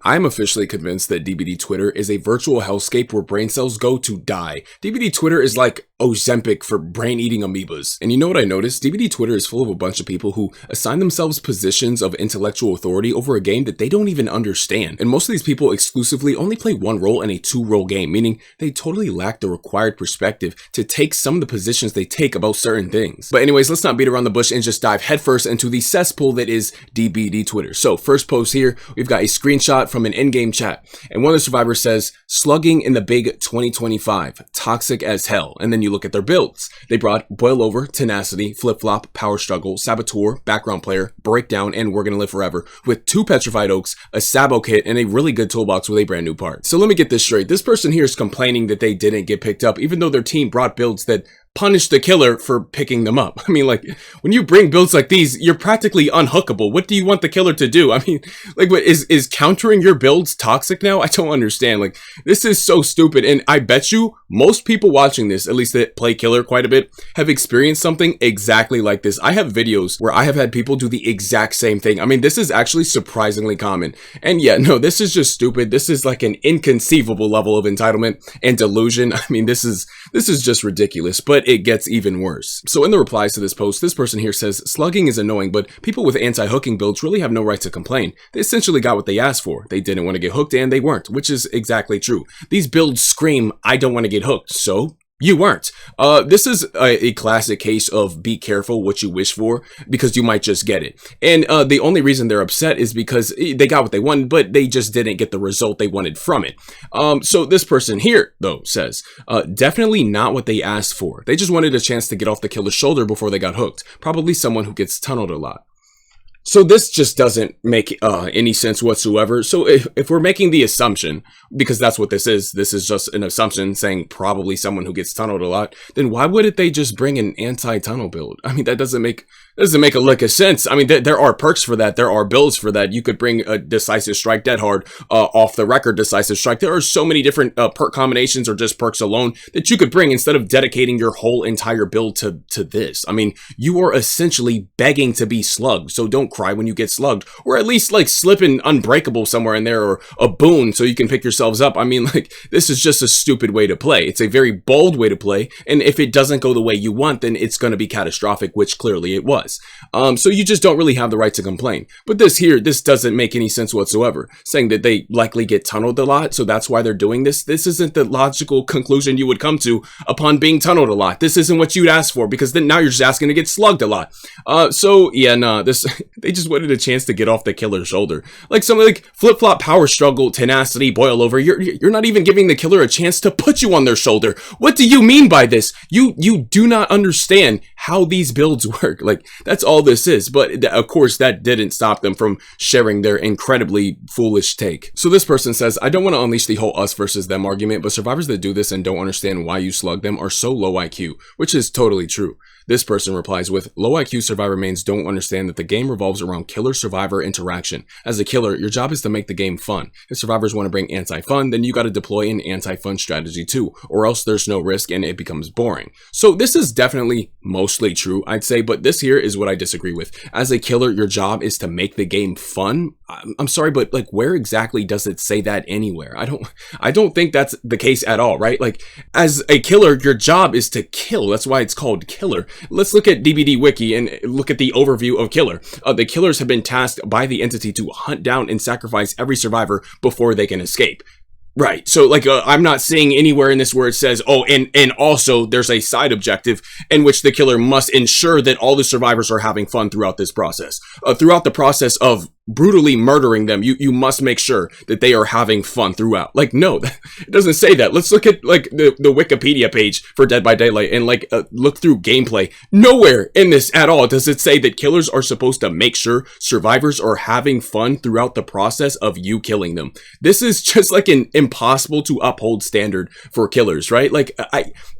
I'm officially convinced that DBD Twitter is a virtual hellscape where brain cells go to die. DBD Twitter is like Ozempic for brain-eating amoebas. And you know what I noticed? DBD Twitter is full of a bunch of people who assign themselves positions of intellectual authority over a game that they don't even understand. And most of these people exclusively only play one role in a two-role game, meaning they totally lack the required perspective to take some of the positions they take about certain things. But anyways, let's not beat around the bush and just dive headfirst into the cesspool that is DBD Twitter. So first post here, we've got a screenshot from an in-game chat, and one of the survivors says, "Slugging in the big 2025, toxic as hell." And then you look at their builds. They brought Boil Over, Tenacity, Flip Flop, Power Struggle, Saboteur, Background Player, Breakdown, and We're Gonna Live Forever, with 2 Petrified Oaks, a Sabo kit, and a really good toolbox with a brand new part. So let me get this straight. This person here is complaining that they didn't get picked up, even though their team brought builds that punish the killer for picking them up. I mean, like, when you bring builds like these, you're practically unhookable. What do you want the killer to do? I mean, like, what is countering your builds toxic now? I don't understand. Like, this is so stupid. And I bet you most people watching this, at least that play killer quite a bit, have experienced something exactly like this. I have videos where I have had people do the exact same thing. I mean, this is actually surprisingly common. And yeah, no, this is just stupid. This is like an inconceivable level of entitlement and delusion. I mean, this is just ridiculous. But it gets even worse. So in the replies to this post, this person here says, "Slugging is annoying, but people with anti-hooking builds really have no right to complain. They essentially got what they asked for. They didn't want to get hooked and they weren't," which is exactly true. These builds scream, "I don't want to get hooked," so you weren't. This is a classic case of be careful what you wish for, because you might just get it. And the only reason they're upset is because they got what they wanted, but they just didn't get the result they wanted from it. So this person here, though, says, "Definitely not what they asked for. They just wanted a chance to get off the killer's shoulder before they got hooked. Probably someone who gets tunneled a lot." So this just doesn't make any sense whatsoever. So if we're making the assumption, because that's what this is just an assumption saying probably someone who gets tunneled a lot, then why wouldn't they just bring an anti-tunnel build? I mean, that doesn't make a lick of sense. I mean, there are perks for that. There are builds for that. You could bring a Decisive Strike Dead Hard, off the record Decisive Strike. There are so many different perk combinations or just perks alone that you could bring instead of dedicating your whole entire build to this. I mean, you are essentially begging to be slugged, so don't cry when you get slugged, or at least like slip an Unbreakable somewhere in there, or a boon so you can pick yourselves up. I mean, like, this is just a stupid way to play. It's a very bold way to play, and if it doesn't go the way you want, then it's going to be catastrophic, which clearly it was. So you just don't really have the right to complain. But this doesn't make any sense whatsoever, saying that they likely get tunneled a lot, so that's why they're doing this. This isn't the logical conclusion you would come to upon being tunneled a lot. This isn't what you'd ask for, because then now you're just asking to get slugged a lot. So yeah, nah, they just wanted a chance to get off the killer's shoulder. Like something like Flip Flop, Power Struggle, Tenacity, Boil Over. You're not even giving the killer a chance to put you on their shoulder. What do you mean by this? You do not understand how these builds work. Like, that's all this is. But of course, that didn't stop them from sharing their incredibly foolish take. So this person says, "I don't want to unleash the whole us versus them argument, but survivors that do this and don't understand why you slug them are so low IQ," which is totally true. This person replies with, "Low IQ survivor mains don't understand that the game revolves around killer-survivor interaction. As a killer, your job is to make the game fun. If survivors want to bring anti-fun, then you got to deploy an anti-fun strategy too, or else there's no risk and it becomes boring." So this is definitely mostly true, I'd say, but this here is what I disagree with. As a killer, your job is to make the game fun. I'm sorry, but like, where exactly does it say that anywhere? I don't think that's the case at all, right? Like, as a killer, your job is to kill. That's why it's called killer. Let's look at DBD Wiki and look at the overview of killer. The killers have been tasked by the entity to hunt down and sacrifice every survivor before they can escape. Right. So like, I'm not seeing anywhere in this where it says, oh, and also there's a side objective in which the killer must ensure that all the survivors are having fun throughout this process. Throughout the process of brutally murdering them, you must make sure that they are having fun throughout. Like, no, it doesn't say that. Let's look at like the Wikipedia page for Dead by Daylight and like look through gameplay. Nowhere in this at all does it say that killers are supposed to make sure survivors are having fun throughout the process of you killing them. This is just like an impossible to uphold standard for killers, right? Like,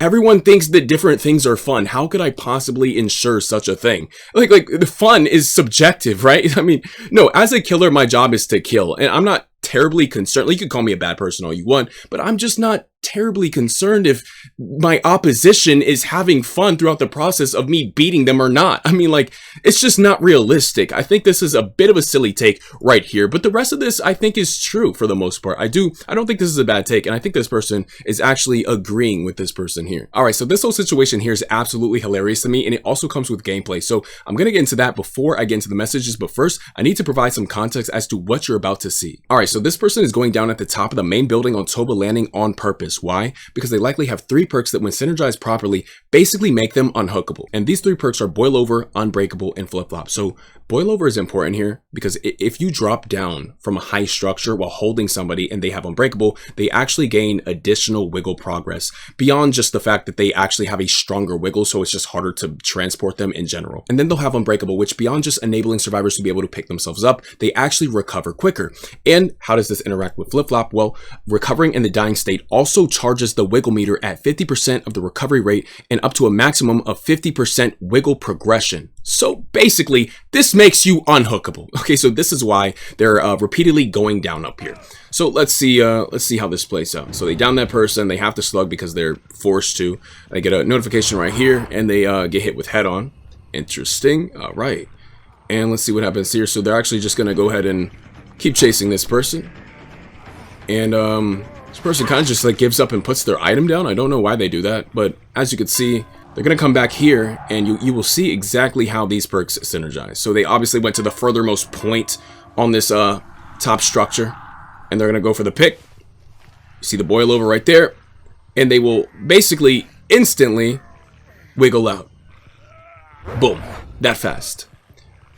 everyone thinks that different things are fun. How could I possibly ensure such a thing? Like the fun is subjective, right? I mean, no, as a killer, my job is to kill, and I'm not terribly concerned. You could call me a bad person all you want, but I'm just not terribly concerned if my opposition is having fun throughout the process of me beating them or not. I mean, like, it's just not realistic. I think this is a bit of a silly take right here, but the rest of this I think is true for the most part. I don't think this is a bad take, and I think this person is actually agreeing with this person here. All right, so this whole situation here is absolutely hilarious to me, and it also comes with gameplay. So I'm gonna get into that before I get into the messages, but first I need to provide some context as to what you're about to see. All right, so this person is going down at the top of the main building on Toba Landing on purpose. Why? Because they likely have 3 perks that when synergized properly basically make them unhookable. And these 3 perks are Boil Over, Unbreakable, and Flip Flop. So Boil Over is important here because if you drop down from a high structure while holding somebody and they have Unbreakable, they actually gain additional wiggle progress beyond just the fact that they actually have a stronger wiggle, so it's just harder to transport them in general. And then they'll have Unbreakable, which beyond just enabling survivors to be able to pick themselves up, they actually recover quicker. And how does this interact with Flip Flop? Well, recovering in the dying state also charges the wiggle meter at 50% of the recovery rate and up to a maximum of 50% wiggle progression. So basically, this makes you unhookable. Okay, so this is why they're repeatedly going down up here. So let's see how this plays out. So they down that person, they have to slug because they're forced to. They get a notification right here, and they get hit with head on. Interesting. All right, and let's see what happens here. So they're actually just gonna go ahead and keep chasing this person, and this person kind of just like gives up and puts their item down. I don't know why they do that, but as you can see, they're going to come back here, and you will see exactly how these perks synergize. So they obviously went to the furthermost point on this top structure, and they're going to go for the pick. You see the Boil Over right there, and they will basically instantly wiggle out. Boom. That fast.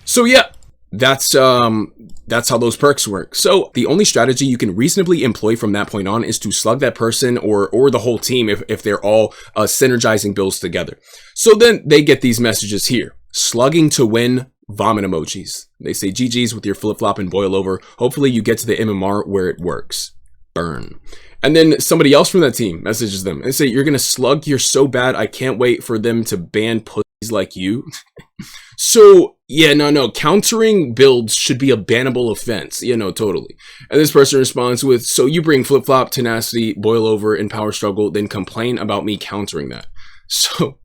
So yeah, that's how those perks work. So the only strategy you can reasonably employ from that point on is to slug that person or the whole team if they're all synergizing builds together. So then they get these messages here. Slugging to win, vomit emojis. They say GG's with your Flip Flop and Boil Over. Hopefully you get to the MMR where it works. Burn. And then somebody else from that team messages them and say, you're gonna slug, you're so bad, I can't wait for them to ban pussies like you. So yeah, no, countering builds should be a bannable offense. Yeah, no, totally. And this person responds with, so you bring Flip Flop, Tenacity, Boil Over, and Power Struggle, then complain about me countering that. So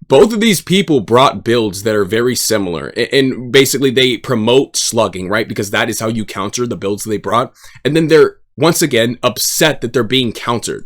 both of these people brought builds that are very similar, and basically they promote slugging, right? Because that is how you counter the builds they brought. And then they're once again upset that they're being countered.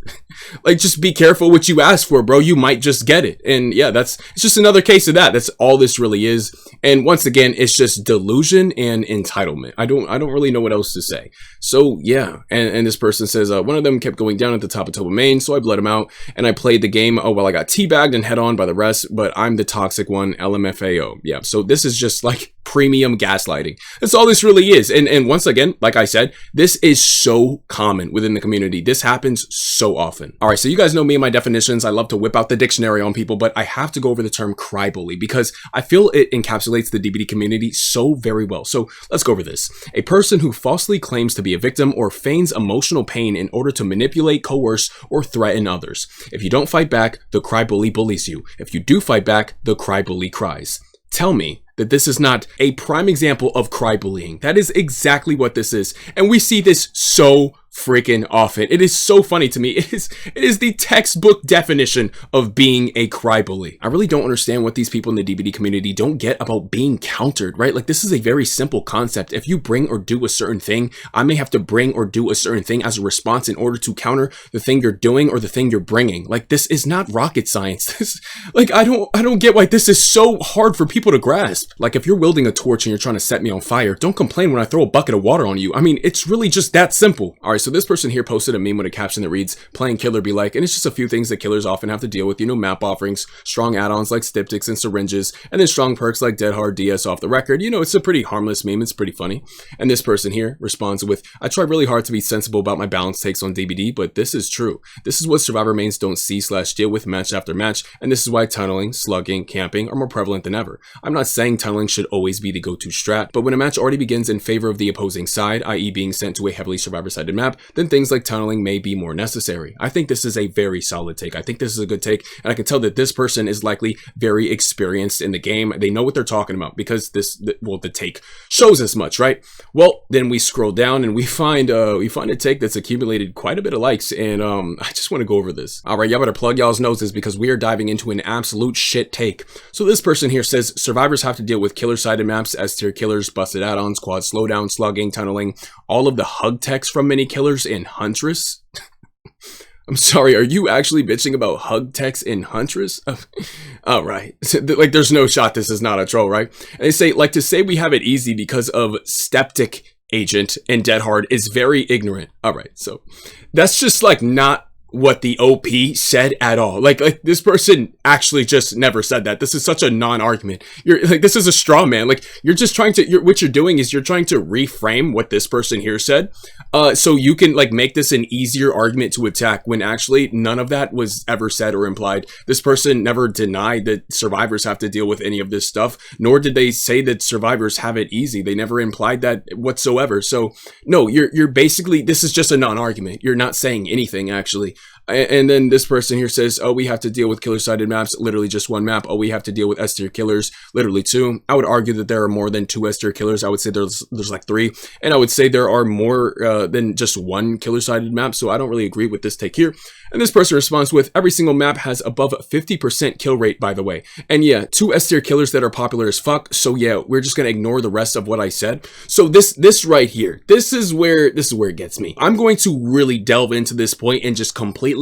Like, just be careful what you ask for, bro. You might just get it. And yeah, it's just another case of that. That's all this really is. And once again, it's just delusion and entitlement. I don't really know what else to say. So yeah, and this person says one of them kept going down at the top of Toba Main, so I bled him out and I played the game. Oh well, I got teabagged and head on by the rest, but I'm the toxic one. LMFAO. Yeah, so this is just like premium gaslighting. That's all this really is. And once again, like I said, this is so common within the community. This happens so often. All right, so you guys know me and my definitions. I love to whip out the dictionary on people, but I have to go over the term cry bully because I feel it encapsulates the DBD community so very well. So let's go over this. A person who falsely claims to be a victim or feigns emotional pain in order to manipulate, coerce, or threaten others. If you don't fight back, the cry bully bullies you. If you do fight back, the cry bully cries. Tell me that this is not a prime example of cry bullying. That is exactly what this is. And we see this so freaking often. It is so funny to me. It is the textbook definition of being a cry bully. I really don't understand what these people in the DBD community don't get about being countered, right? Like, this is a very simple concept. If you bring or do a certain thing, I may have to bring or do a certain thing as a response in order to counter the thing you're doing or the thing you're bringing. Like, this is not rocket science. Like, I don't get why this is so hard for people to grasp. Like, if you're wielding a torch and you're trying to set me on fire, don't complain when I throw a bucket of water on you. I mean, it's really just that simple. All right, so this person here posted a meme with a caption that reads, playing killer be like, and it's just a few things that killers often have to deal with, you know, map offerings, strong add-ons like styptics and syringes, and then strong perks like dead hard DS off the record. You know, it's a pretty harmless meme. It's pretty funny. And this person here responds with, I try really hard to be sensible about my balance takes on DBD, but this is true. This is what survivor mains don't see/deal with match after match, and this is why tunneling, slugging, camping are more prevalent than ever. I'm not saying tunneling should always be the go-to strat, but when a match already begins in favor of the opposing side, i.e. being sent to a heavily survivor-sided map, map, then things like tunneling may be more necessary. I think this is a very solid take. I think this is a good take, and I can tell that this person is likely very experienced in the game. They know what they're talking about because the take shows as much, right? Well, then we scroll down and we find a take that's accumulated quite a bit of likes, and I just want to go over this. All right, y'all better plug y'all's noses because we are diving into an absolute shit take. So this person here says survivors have to deal with killer-sided maps, S-tier killers, busted add-ons, quad slowdown, slugging, tunneling, all of the hug techs from many killers in Huntress. I'm sorry, are you actually bitching about hug techs in Huntress? All right, like there's no shot this is not a troll, right? And they say, like, to say we have it easy because of Skeptic Agent and Dead Hard is very ignorant. All right, so that's just like not what the OP said at all. Like this person actually just never said that. This is such a non-argument. You're like, this is a straw man. Like you're just trying to, what you're doing is you're trying to reframe what this person here said, so you can like make this an easier argument to attack when actually none of that was ever said or implied. This person never denied that survivors have to deal with any of this stuff, nor did they say that survivors have it easy. They never implied that whatsoever. So no, you're basically, this is just a non-argument. You're not saying anything actually. And then this person here says, oh, we have to deal with killer-sided maps, literally just one map. Oh, we have to deal with S-tier killers, literally two. I would argue that there are more than two S-tier killers. I would say there's like three. And I would say there are more than just one killer-sided map. So I don't really agree with this take here. And this person responds with, every single map has above 50% kill rate, by the way. And yeah, two S-tier killers that are popular as fuck. So yeah, we're just going to ignore the rest of what I said. So this right here, this is where it gets me. I'm going to really delve into this point and just completely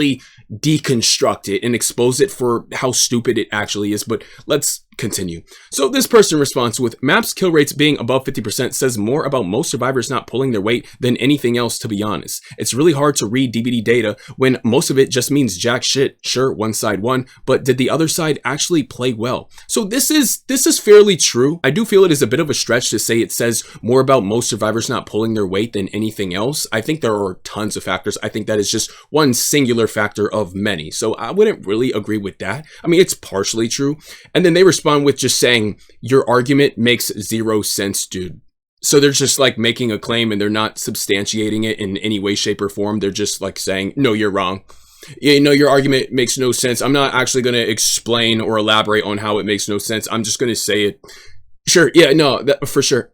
deconstruct it and expose it for how stupid it actually is. But let's continue. So this person responds with, maps kill rates being above 50% says more about most survivors not pulling their weight than anything else, to be honest. It's really hard to read DBD data when most of it just means jack shit. Sure, one side won, but did the other side actually play well? So this is fairly true. I do feel it is a bit of a stretch to say it says more about most survivors not pulling their weight than anything else. I think there are tons of factors. I think that is just one singular factor of many. So I wouldn't really agree with that. I mean, it's partially true. And then they respond with just saying, your argument makes zero sense, dude. So they're just like making a claim and they're not substantiating it in any way, shape, or form. They're just like saying, no, you're wrong. You know, your argument makes no sense. I'm not actually going to explain or elaborate on how it makes no sense. I'm just going to say it. Sure. Yeah, no, for sure.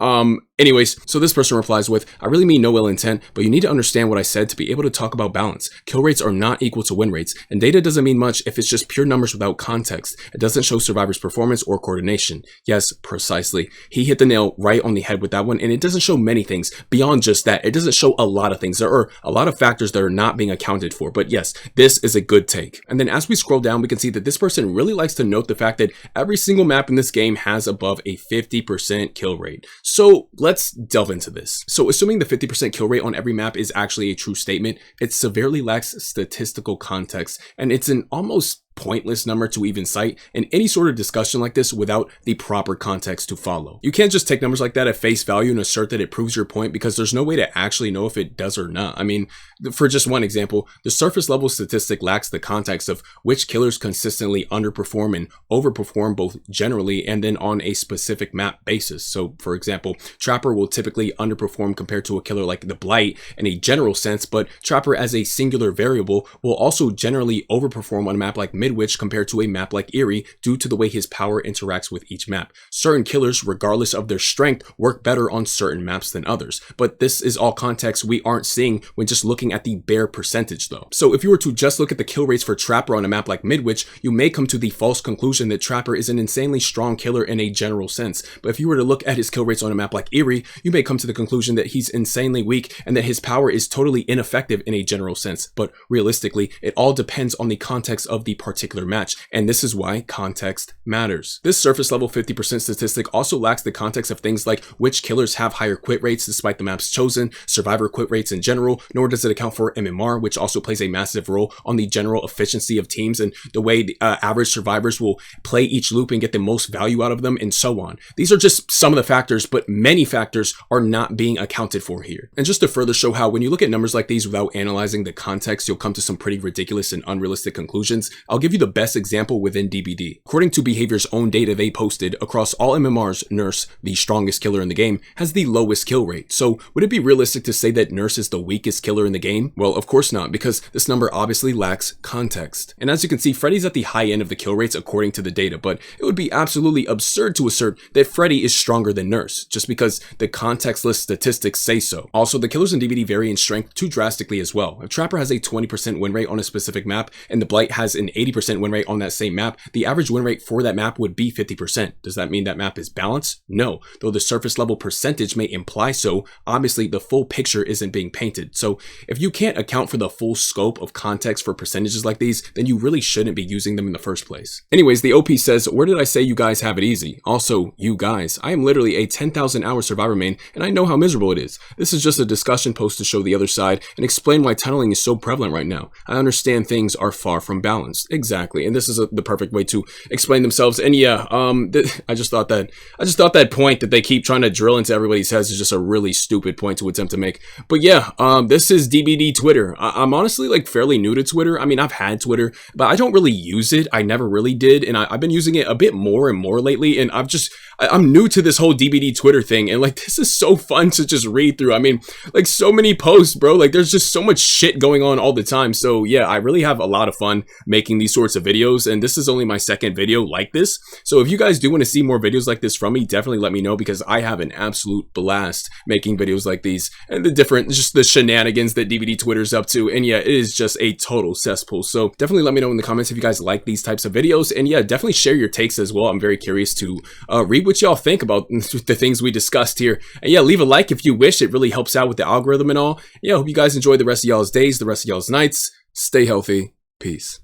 Anyways, so this person replies with, I really mean no ill intent, but you need to understand what I said to be able to talk about balance. Kill rates are not equal to win rates, and data doesn't mean much if it's just pure numbers without context. It doesn't show survivors' performance or coordination. Yes, precisely. He hit the nail right on the head with that one, and it doesn't show many things. Beyond just that, it doesn't show a lot of things. There are a lot of factors that are not being accounted for, but yes, this is a good take. And then as we scroll down, we can see that this person really likes to note the fact that every single map in this game has above a 50% kill rate. So let's delve into this. So assuming the 50% kill rate on every map is actually a true statement, it severely lacks statistical context, and it's an almost pointless number to even cite in any sort of discussion like this without the proper context to follow. You can't just take numbers like that at face value and assert that it proves your point because there's no way to actually know if it does or not. I mean, for just one example, the surface level statistic lacks the context of which killers consistently underperform and overperform both generally and then on a specific map basis. So for example, Trapper will typically underperform compared to a killer like the Blight in a general sense, but Trapper as a singular variable will also generally overperform on a map like Midwich compared to a map like Erie due to the way his power interacts with each map. Certain killers, regardless of their strength, work better on certain maps than others. But this is all context we aren't seeing when just looking at the bare percentage though. So if you were to just look at the kill rates for Trapper on a map like Midwich, you may come to the false conclusion that Trapper is an insanely strong killer in a general sense. But if you were to look at his kill rates on a map like Erie, you may come to the conclusion that he's insanely weak and that his power is totally ineffective in a general sense. But realistically, it all depends on the context of the particular match, and this is why context matters. This surface level 50% statistic also lacks the context of things like which killers have higher quit rates despite the maps chosen, survivor quit rates in general, nor does it account for MMR, which also plays a massive role on the general efficiency of teams and the way the average survivors will play each loop and get the most value out of them, and so on. These are just some of the factors, but many factors are not being accounted for here. And just to further show how when you look at numbers like these without analyzing the context, you'll come to some pretty ridiculous and unrealistic conclusions, I'll give give you the best example within DBD. According to Behavior's own data they posted, across all MMRs, Nurse, the strongest killer in the game, has the lowest kill rate. So would it be realistic to say that Nurse is the weakest killer in the game? Well, of course not, because this number obviously lacks context. And as you can see, Freddy's at the high end of the kill rates according to the data, but it would be absolutely absurd to assert that Freddy is stronger than Nurse, just because the contextless statistics say so. Also, the killers in DBD vary in strength too drastically as well. If Trapper has a 20% win rate on a specific map, and the Blight has an 80% win rate on that same map, the average win rate for that map would be 50%. Does that mean that map is balanced? No. Though the surface level percentage may imply so, obviously the full picture isn't being painted. So if you can't account for the full scope of context for percentages like these, then you really shouldn't be using them in the first place. Anyways, the OP says, where did I say you guys have it easy? Also, you guys, I am literally a 10,000 hour survivor main, and I know how miserable it is. This is just a discussion post to show the other side and explain why tunneling is so prevalent right now. I understand things are far from balanced. Exactly, and this is the perfect way to explain themselves. And yeah, I just thought that point that they keep trying to drill into everybody's heads is just a really stupid point to attempt to make. But yeah, this is DBD Twitter. I'm honestly like fairly new to Twitter. I mean, I've had Twitter, but I don't really use it. I never really did, and I've been using it a bit more and more lately. And I'm new to this whole DBD Twitter thing, and like this is so fun to just read through. I mean, like so many posts, bro. Like there's just so much shit going on all the time. So yeah, I really have a lot of fun making these sorts of videos, and this is only my second video like this. So if you guys do want to see more videos like this from me, definitely let me know, because I have an absolute blast making videos like these and just the shenanigans that DBD Twitter's up to. And yeah, it is just a total cesspool. So definitely let me know in the comments if you guys like these types of videos, and yeah, definitely share your takes as well. I'm very curious to read what y'all think about the things we discussed here. And yeah, leave a like if you wish. It really helps out with the algorithm and all. Yeah, I hope you guys enjoy the rest of y'all's days, the rest of y'all's nights. Stay healthy. Peace.